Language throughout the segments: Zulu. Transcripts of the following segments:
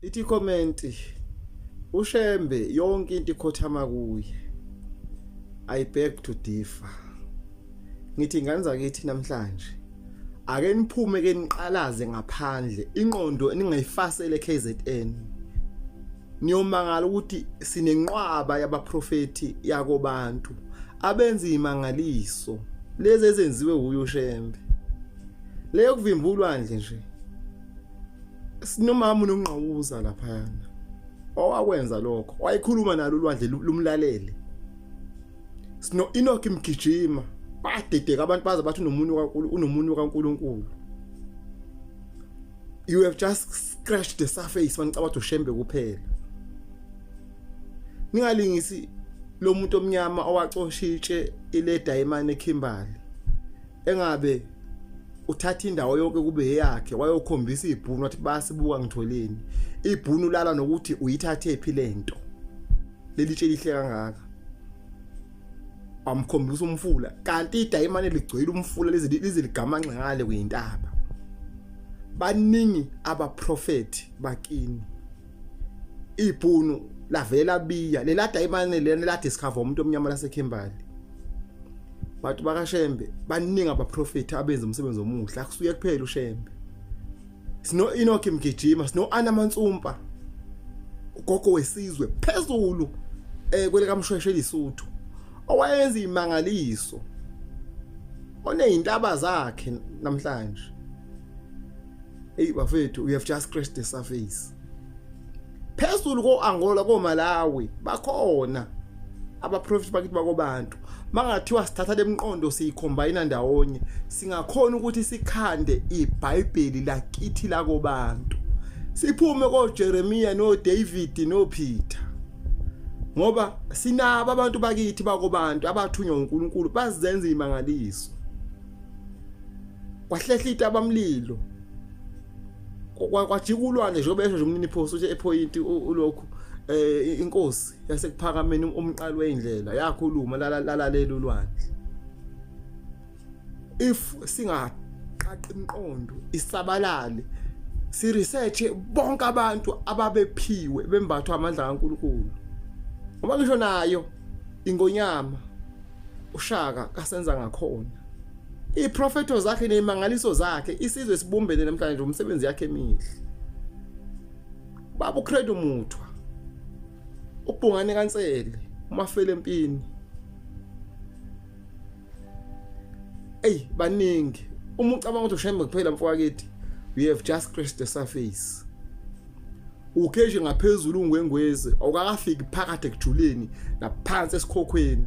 Ithi comment uShembe yonke into ikhothama kuye. I beg to differ. Ngithi ingane zakithi namhlanje ake niphume ke niqalaze ngaphandle inqondo ningayifasele KZN. Niyomangala ukuthi sinenqwaba yabaprofeti yakobantu abenza imangaliso lezi ezenziwe uyo Shembe. Leyo kuvimbulwa nje sinomama unongqawuza laphana owakwenza lokho wayikhuluma nalo ulwandle lumlalele. Sino Enoch Mgijima badedeka abantu baza bathi unomunyu kaNkuluNkulu. You have just scratched the surface manicabanga uShembe kuphela. Ningalingisi lo muntu omnyama owacoshitshe ile diamond eKimberley engabe uthatha indawo yonke kube yakhe wayokhombisa ibhunu wathi basibuka ngitholeni ibhunu lala nokuthi uyithathe ephi lento lelitshe lihle kangaka amkhombisa umfula kanti idiamond ligcwele umfula lize ligamanxe ngale kuyintaba. Baningi abaprofeti bakini ibhunu lavela biya lela diamond lena la discover umuntu omnyama laseKimberley. Bantu bakaShembe baningi abaprofeti abenza umsebenzi omuhle akusuye kuphela uShembe. Sino Enoch Mgijima, sino Ana Mansumpa ugogo wesizwe phezulu kwele kaMshweshwe eLesotho owayenza imangaliso onezintaba zakhe namhlanje. Hey bafethu, we have just scratched the surface. Phezulu ko-Angola ko-Malawi bakhona abaprofeti bakithi bakobantu. Mangathiwa sithatha lemqondo siyicombine ndawonye singakhona ukuthi sikhande iBhayibheli lakithi lakobantu. Siphume koJeremiya noDavid noPeter. Ngoba sinaba abantu bakithi bakobantu abathunywa uNkulunkulu bazenza imangaliso. Kwahlehlita abamlilo. Kwajikulwane njengoba nje umnini phoso uthi epoint ulokhu inkosi yasekuphakameni umqalo weindlela yakhuluma lalela ulwandle. If singaqaqi inqondo isabalale si research bonke abantu ababephiwe bembathwa amandla kaNkulunkulu. Ngoba ngisho nayo ingonyama uShaka kasenza ngakhona iprofeto zakhe nemangaliso zakhe isizwe sibumbene namhlanje umsebenzi yakhe emihle. Baba uCredo Muthwa uBhungane kaNtsele umafele empini. Baningi uma ucabanga ukuthi uShembe kuphela mfowethu we have just scratched the surface. Ukheje ngaphezulu ungwengweze awukakafiki phakathi ekujuleni naphansi esikhokhweni.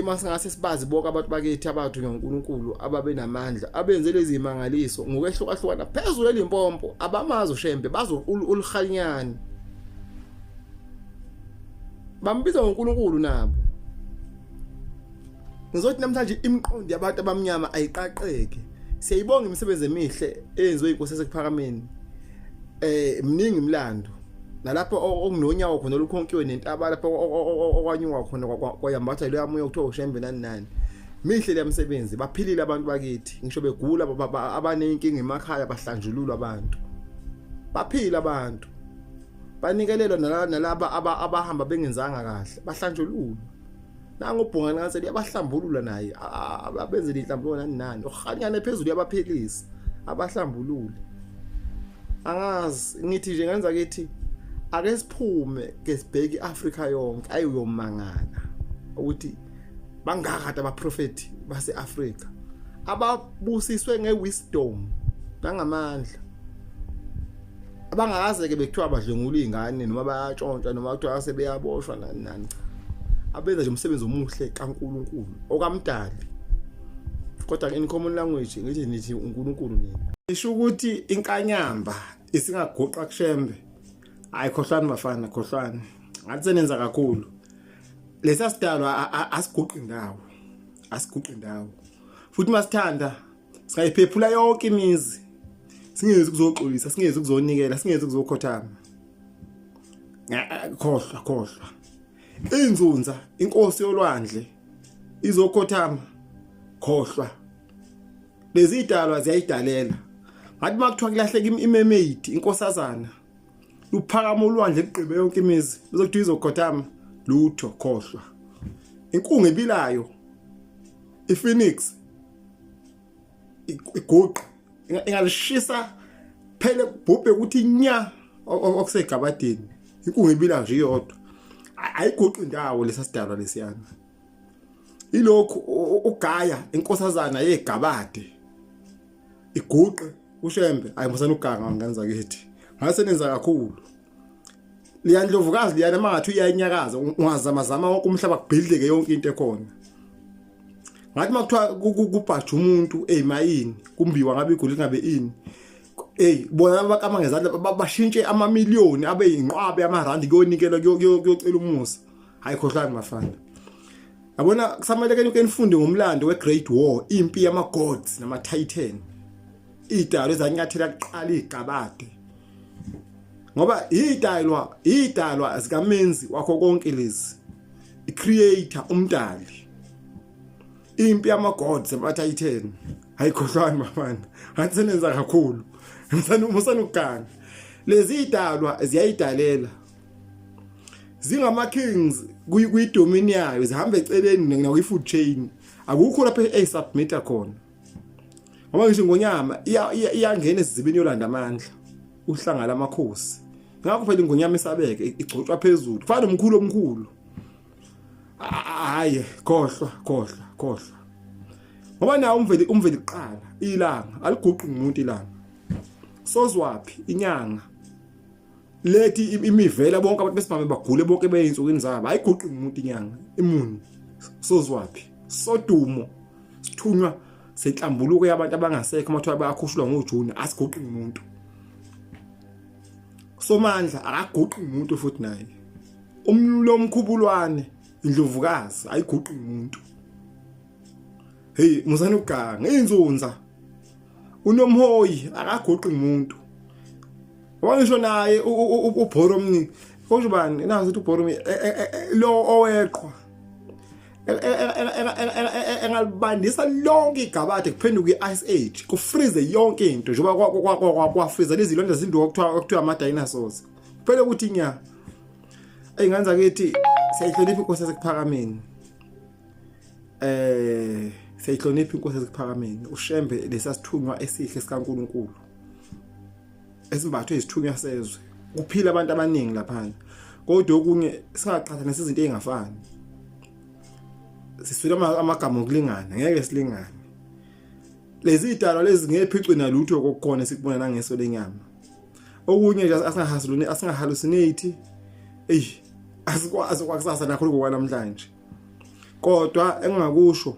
Masingase sibazi bonke abantu bakithi abathu ngoNkulunkulu ababe namandla abenze lezi imangaliso ngokwehlukahlukana phezulu elimpompo abamazi uShembe bazo ulikhanyani bambiza ngoNkulunkulu nabo. Ngizothi namhlanje imiqondo yabantu abamnyama ayiqaqeke. Siyayibonga imisebenzi emihle eyenziwe inkosi esekuphakameni. Mningi imlando nalapho okunonyawo khona olukhonkiwe nentaba lapho okwanyuwa khona kwayambatha leya moya ukuthiwa uShembe nani. Mihle lemisebenzi baphilile abantu bakithi ngisho begula abanenkinga emakhaya bahlanjululwa abantu. Baphila abantu. Banikelelwa nalaba abahamba bengenzanga kahle bahlanjululwa. Nangu uBhungane kaNtsele yabahlambulula naye abenze inhlambulo nani okhanyana phezulu yabaphilisa abahlambulule. Angazi ngithi nje ngenza kithi ake siphume ke sibheke iAfrika yonke ayiyomangala ukuthi bangakade abaprofeti baseAfrika ababusiswe ngewisdom nangamandla abangakaze ke bekuthiwa badlengula izingane noma bayatshontsha noma kuthiwa sebeyaboshwa nani abenza nje umsebenzi omuhle kaNkuluNkulu okamdali. Kodwa in common language nithi uNkulunkulu nini isho ukuthi inkanyamba isingaguqa kuShembe. Hayi khohlwana bafana khohlwana ngathi senenza kakhulu lesa sidalwa asiguqi indawo futhi masithanda singayiphephula yonke imizi singezi ukuzoxolisa singezi ukuzonikela singezi ukuzokhothama khohlwa inzunza inkosi yolwandle izokhothama khohlwa lezi idalwa ziyayidalela ngathi makuthiwa kulahleka imermaid inkosazana luphakama ulwandle liqhibe yonke imizi bezokuthi izogodama lutho khohlwa inkungu ebilayo iPhoenix iguqa ingalishisa phele bhubhe ukuthi nya okusegabadeni inkungu ebilayo nje iyodwa ayiguqa indawo lesasidalwa lesiyana ilokhu ugaya inkosazana yegabade iguqe ushembe ayimsana uganga ngani zakithi ngasenenza kakhulu liyandlovukazi liyana mangathi uyanyakaza ungazamazama wonke umhlaba kubhidleke yonke into ekhona ngathi makuthiwa kubhaja umuntu ezimayini kumbiwa ngabe igoli ngabe ini bona abakama ngezandla bashintshe amamiliyoni abe yinqwabe amarandi kuyonikela kuyocela umusa hayi khohlani mafana yabona kusamele ke nifunde ngomlando weGreat War impi yama gods nama titan idalo ezanyathela kuqala igabade ngoba idalwa zikamenzi wakho konke lezi icreator umdali impi yama gods ama titan ayikhohlwani mafana ngathi senenza kakhulu musana ukuganga lezi idalwa ziyayidalela zingama kings kuyidomini yayo zihamba eceleni nakwi-food chain akukho lapho submitter khona ngoba ngisho ngonyama iyangena esizibeni yolanda amandla uhlanga lamakhosi ngakho phela ingonyama isabeke igcotshwa phezulu kufana nomkhulu omkhulu hayi khohlwa ngoba nawo umveli iqala ilanga aliguqi umuntu ilanga sozwaphi inyanga lethi imivela bonke abantu besimame bagule bonke beyinsukwini zabo ayiguqi umuntu inyanga imuni sozwaphi sodumo sithunywa senhlambuluko yabantu abangasekho amathiwa bayakhushulwa ngoJuni asiguqi umuntu somandla akaguqi umuntu futhi naye umlo omkhubulwane indlovukazi ayiguqi umuntu hey musana uganga inzunza unomhoyi akaguqi umuntu wangisho naye uBoromni konje bani nazi ukuthi uBoromi lo oweqhwa engalibandisa lonke igabade kuphenduka iice age kufreeze yonke into njengoba kwafreeze lezi londa zinduka kuthiwa ama dinosaurs kuphela ukuthi nya ayinganza kethi siyayihlonipha inkosi yasekuphakameni siyayihlonipha inkosi yasekuphakameni ushembe lesasithunywa esihle sikaNkuluNkulu esimbathwe isithunywa sezwe kuphila abantu abaningi lapha kodwa okunye singaqhathanisa izinto ezingafani sisula amagama okulingana ngeke silingane lezi idalwa lezi ngephicwe nalutho kokukhona sikubona nangeso lenyama okunye nje asingahallucinate asikwazi kwakusasa nakho lokwanamhlanje kodwa engingakusho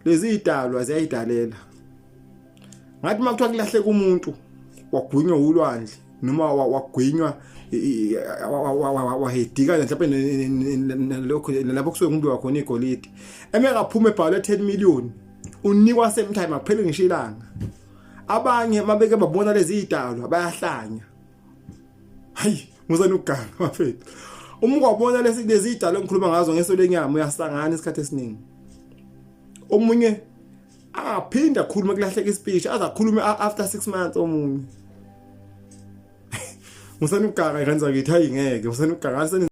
lezi idalwa ziyayidalela ngathi makuthiwa kulahleka umuntu wagwinywa ulwandle noma wagwinywa wahedika mhlawumbe lokho lapho kusuke ngumbi wakho igolide emekaphuma ebhala 10 million unikwa same time akuphele ngisho ilanga abanye mabeke babona lezi idalwa bayahlanya hayi muzana ukuganga mafethu uma kwabona lezi idalwa engikhuluma ngazo ngeso lenyama uyasangana isikhathi esiningi omunye aphinda khuluma kulahleka ispeech azakhuluma after 6 months omunye musana ukuganga ikanza ngithi hayi ngeke musana ukuganga